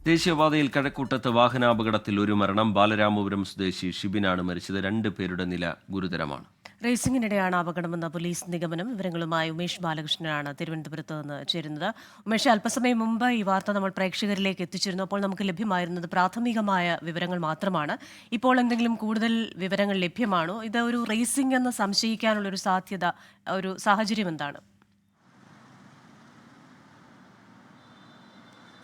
ദേശീയപാതയിൽ കഴക്കൂട്ടത്ത് വാഹനാപകടത്തിൽ ഒരു മരണം. ബാലരാമപുരം സ്വദേശി ഷിബിനാണ് മരിച്ചത്. 2 പേരുടെ നില ഗുരുതരമാണ്. റേസിംഗിനിടെയാണ് അപകടമെന്ന പോലീസ് നിഗമനം. വിവരങ്ങളുമായി ഉമേഷ് ബാലകൃഷ്ണനാണ് തിരുവനന്തപുരത്ത് നിന്ന് ചേരുന്നത്. ഉമേഷ്, അല്പസമയം മുമ്പ് ഈ വാർത്ത നമ്മൾ പ്രേക്ഷകരിലേക്ക് എത്തിച്ചിരുന്നു. അപ്പോൾ നമുക്ക് ലഭ്യമായിരുന്നത് പ്രാഥമികമായ വിവരങ്ങൾ മാത്രമാണ്. ഇപ്പോൾ എന്തെങ്കിലും കൂടുതൽ വിവരങ്ങൾ ലഭ്യമാണോ? ഇത് ഒരു റേസിംഗ് എന്ന് സംശയിക്കാനുള്ള ഒരു സാധ്യത, ഒരു സാഹചര്യം എന്താണ്?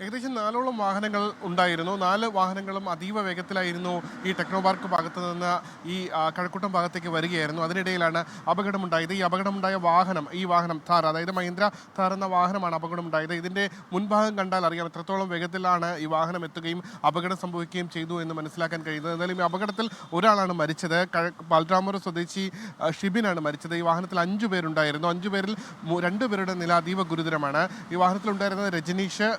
ഏകദേശം 4ഓളം വാഹനങ്ങൾ ഉണ്ടായിരുന്നു. 4 വാഹനങ്ങളും അതീവ വേഗത്തിലായിരുന്നു ഈ ടെക്നോ പാർക്ക് ഭാഗത്ത് നിന്ന് ഈ കഴക്കൂട്ടം ഭാഗത്തേക്ക് വരികയായിരുന്നു. അതിനിടയിലാണ് അപകടമുണ്ടായത്. ഈ അപകടമുണ്ടായ ഈ വാഹനം ഥാർ, അതായത് മഹീന്ദ്ര ഥാർ എന്ന വാഹനമാണ് അപകടമുണ്ടായത്. ഇതിൻ്റെ മുൻഭാഗം കണ്ടാൽ അറിയാം എത്രത്തോളം വേഗത്തിലാണ് ഈ വാഹനം എത്തുകയും അപകടം സംഭവിക്കുകയും ചെയ്തു എന്ന് മനസ്സിലാക്കാൻ കഴിയുന്നത്. എന്തായാലും ഈ അപകടത്തിൽ ഒരാളാണ് മരിച്ചത്. ബാലരാമപുരം സ്വദേശി ഷിബിനാണ് മരിച്ചത്. ഈ വാഹനത്തിൽ 5 പേരുണ്ടായിരുന്നു. 5 പേരിൽ 2 പേരുടെ നില അതീവ ഗുരുതരമാണ്. ഈ വാഹനത്തിലുണ്ടായിരുന്നത് രജനീഷ്,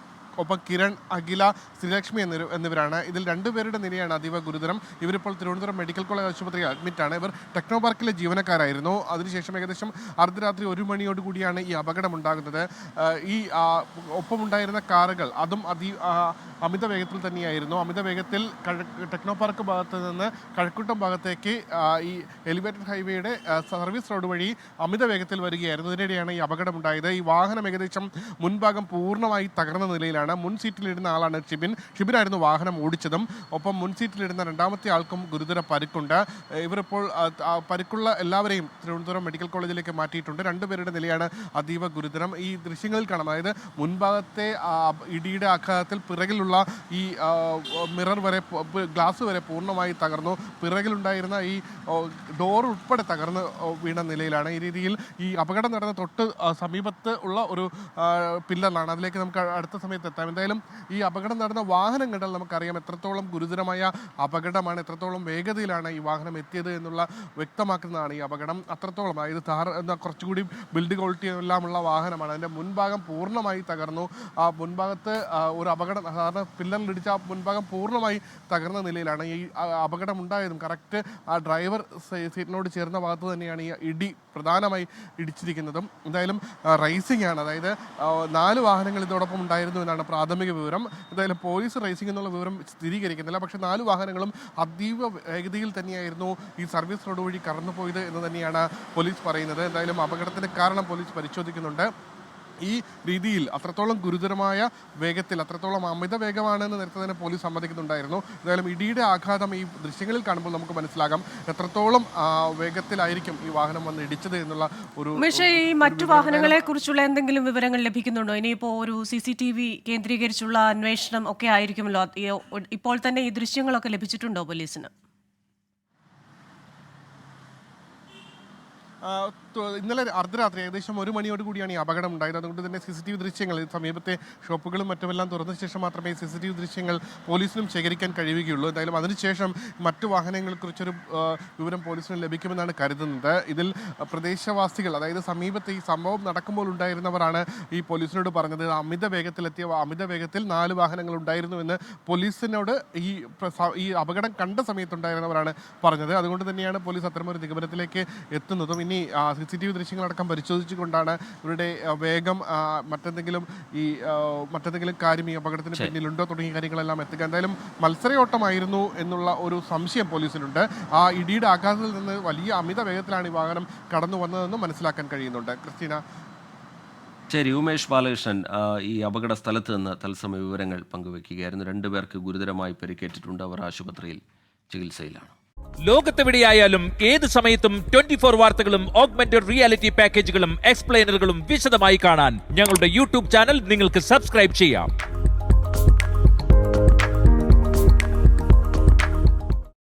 ഒപ്പം കിരൺ, അഖില, ശ്രീലക്ഷ്മി എന്നിവരാണ്. ഇതിൽ 2 പേരുടെ നിലയാണ് അതീവ ഗുരുതരം. ഇവരിപ്പോൾ തിരുവനന്തപുരം മെഡിക്കൽ കോളേജ് ആശുപത്രിയിൽ അഡ്മിറ്റാണ്. ഇവർ ടെക്നോ പാർക്കിലെ ജീവനക്കാരായിരുന്നു. അതിനുശേഷം ഏകദേശം അർദ്ധരാത്രി 1 മണിയോട് കൂടിയാണ് ഈ അപകടമുണ്ടാകുന്നത്. ഈ ഒപ്പമുണ്ടായിരുന്ന കാറുകൾ അതും അമിത വേഗത്തിൽ തന്നെയായിരുന്നു. അമിത വേഗത്തിൽ ടെക്നോ പാർക്ക് ഭാഗത്ത് നിന്ന് കഴക്കൂട്ടം ഭാഗത്തേക്ക് ഈ എലിവേറ്റഡ് ഹൈവേയുടെ സർവീസ് റോഡ് വഴി അമിത വേഗത്തിൽ വരികയായിരുന്നു. ഇതിനിടെയാണ് ഈ അപകടമുണ്ടായത്. ഈ വാഹനം ഏകദേശം മുൻഭാഗം പൂർണ്ണമായി തകർന്ന നിലയിലാണ്. മുൻ സീറ്റിലിരുന്ന ആളാണ് ഷിബിനായിരുന്നു വാഹനം ഓടിച്ചതും. ഒപ്പം മുൻ സീറ്റിലിരുന്ന 2ാമത്തെ ആൾക്കും ഗുരുതര പരിക്കുണ്ട്. ഇവരിപ്പോൾ പരിക്കുള്ള എല്ലാവരെയും തിരുവനന്തപുരം മെഡിക്കൽ കോളേജിലേക്ക് മാറ്റിയിട്ടുണ്ട്. 2 പേരുടെ നിലയാണ് അതീവ ഗുരുതരം. ഈ ദൃശ്യങ്ങളിൽ കാണാം, അതായത് മുൻഭാഗത്തെ ഇടിയുടെ ആഘാതത്തിൽ പിറകിലുള്ള ഈ മിറർ വരെ, ഗ്ലാസ് വരെ പൂർണ്ണമായി തകർന്നു. പിറകിലുണ്ടായിരുന്ന ഈ ഡോർ ഉൾപ്പെടെ തകർന്ന് വീണ നിലയിലാണ്. ഈ രീതിയിൽ ഈ അപകടം നടന്ന തൊട്ട് സമീപത്ത് ഉള്ള ഒരു പില്ലറാണ്. അതിലേക്ക് നമുക്ക് അടുത്ത സമയത്ത് എത്താം. എന്തായാലും ഈ അപകടം നടന്ന വാഹനം കണ്ടാൽ നമുക്കറിയാം എത്രത്തോളം ഗുരുതരമായ അപകടമാണ്, എത്രത്തോളം വേഗതയിലാണ് ഈ വാഹനം എത്തിയത് എന്നുള്ള വ്യക്തമാക്കുന്നതാണ് ഈ അപകടം. അത്രത്തോളം, അതായത് ഥാർ എന്ന കുറച്ചുകൂടി ബിൽഡ് ക്വാളിറ്റി എല്ലാമുള്ള വാഹനമാണ്. അതിൻ്റെ മുൻഭാഗം പൂർണ്ണമായി തകർന്നു. ആ മുൻഭാഗത്ത് ഒരു അപകടം, സാധാരണ പില്ലറിലിടിച്ച ആ മുൻഭാഗം പൂർണ്ണമായി തകർന്ന നിലയിലാണ് ഈ അപകടം ഉണ്ടായതും. കറക്റ്റ് ആ ഡ്രൈവർ സീറ്റിനോട് ചേർന്ന ഭാഗത്ത് തന്നെയാണ് ഈ ഇടി പ്രധാനമായി ഇടിച്ചിരിക്കുന്നതും. എന്തായാലും റേസിംഗ് ആണ്, അതായത് 4 വാഹനങ്ങൾ ഇതോടൊപ്പം ഉണ്ടായിരുന്നു എന്നാണ് പ്രാഥമിക വിവരം. എന്തായാലും പോലീസ് റേസിംഗ് എന്നുള്ള വിവരം സ്ഥിരീകരിക്കുന്നില്ല. പക്ഷേ 4 വാഹനങ്ങളും അതീവ വേഗതയിൽ തന്നെയായിരുന്നു ഈ സർവീസ് റോഡ് വഴി കടന്നുപോയത് എന്ന് തന്നെയാണ് പോലീസ് പറയുന്നത്. എന്തായാലും അപകടത്തിൻ്റെ കാരണം പോലീസ് പരിശോധിക്കുന്നുണ്ട്. ഈ രീതിയിൽ അത്രത്തോളം ഗുരുതരമായ വേഗത്തിൽ, അത്രത്തോളം അമിത വേഗമാണെന്ന് നേരത്തെ തന്നെ പോലീസ് സമ്മതിക്കുന്നുണ്ടായിരുന്നു. എന്തായാലും ഇടിയുടെ ആഘാതം ഈ ദൃശ്യങ്ങളിൽ കാണുമ്പോൾ നമുക്ക് മനസ്സിലാകാം എത്രത്തോളം വേഗത്തിലായിരിക്കും ഈ വാഹനം വന്ന് ഇടിച്ചത് എന്നുള്ള ഒരു. ഈ മറ്റു വാഹനങ്ങളെ കുറിച്ചുള്ള എന്തെങ്കിലും വിവരങ്ങൾ ലഭിക്കുന്നുണ്ടോ? ഇനിയിപ്പോൾ ഒരു CCTV കേന്ദ്രീകരിച്ചുള്ള അന്വേഷണം ഒക്കെ ആയിരിക്കുമല്ലോ. ഇപ്പോൾ തന്നെ ഈ ദൃശ്യങ്ങളൊക്കെ ലഭിച്ചിട്ടുണ്ടോ പോലീസിന്? ഇന്നലെ അർദ്ധരാത്രി ഏകദേശം 1 മണിയോട് കൂടിയാണ് ഈ അപകടം ഉണ്ടായത്. അതുകൊണ്ട് തന്നെ CCTV ദൃശ്യങ്ങൾ, സമീപത്തെ ഷോപ്പുകളും മറ്റുമെല്ലാം തുറന്ന ശേഷം മാത്രമേ CCTV ദൃശ്യങ്ങൾ പോലീസിനും ശേഖരിക്കാൻ കഴിയുകയുള്ളൂ. എന്തായാലും അതിനുശേഷം മറ്റു വാഹനങ്ങളെക്കുറിച്ചൊരു വിവരം പോലീസിന് ലഭിക്കുമെന്നാണ് കരുതുന്നത്. ഇതിൽ പ്രദേശവാസികൾ, അതായത് സമീപത്തെ ഈ സംഭവം നടക്കുമ്പോൾ ഉണ്ടായിരുന്നവരാണ് ഈ പോലീസിനോട് പറഞ്ഞത്. അമിത വേഗത്തിൽ 4 വാഹനങ്ങൾ ഉണ്ടായിരുന്നുവെന്ന് പോലീസിനോട് ഈ അപകടം കണ്ട സമയത്തുണ്ടായിരുന്നവരാണ് പറഞ്ഞത്. അതുകൊണ്ട് തന്നെയാണ് പോലീസ് അത്തരമൊരു നിഗമനത്തിലേക്ക് എത്തുന്നതും. ഇനി CCTV ദൃശ്യങ്ങളടക്കം പരിശോധിച്ചുകൊണ്ടാണ് ഇവരുടെ വേഗം, മറ്റെന്തെങ്കിലും കാര്യം ഈ അപകടത്തിന് പിന്നിലുണ്ടോ തുടങ്ങിയ കാര്യങ്ങളെല്ലാം എത്തുക. എന്തായാലും മത്സരയോട്ടമായിരുന്നു എന്നുള്ള ഒരു സംശയം പോലീസിനുണ്ട്. ആ ഇടിയുടെ ആഘാതത്തിൽ നിന്ന് വലിയ അമിത വേഗത്തിലാണ് ഈ വാഹനം കടന്നു വന്നതെന്നും മനസ്സിലാക്കാൻ കഴിയുന്നുണ്ട്. ക്രിസ്റ്റീന. ശരി, ഉമേഷ് ബാലകൃഷ്ണൻ ഈ അപകട സ്ഥലത്ത് നിന്ന് തത്സമയ വിവരങ്ങൾ പങ്കുവയ്ക്കുകയായിരുന്നു. 2 പേർക്ക് ഗുരുതരമായി പരിക്കേറ്റിട്ടുണ്ട്. അവർ ആശുപത്രിയിൽ ചികിത്സയിലാണ്. ലോകത്തെവിടെയായാലും ഏത് സമയത്തും 24 വാർത്തകളും ഓഗ്മെന്റഡ് റിയാലിറ്റി പാക്കേജുകളും എക്സ്പ്ലെയിനറുകളും വിശദമായി കാണാൻ ഞങ്ങളുടെ YouTube ചാനൽ നിങ്ങൾക്ക് സബ്സ്ക്രൈബ് ചെയ്യാം.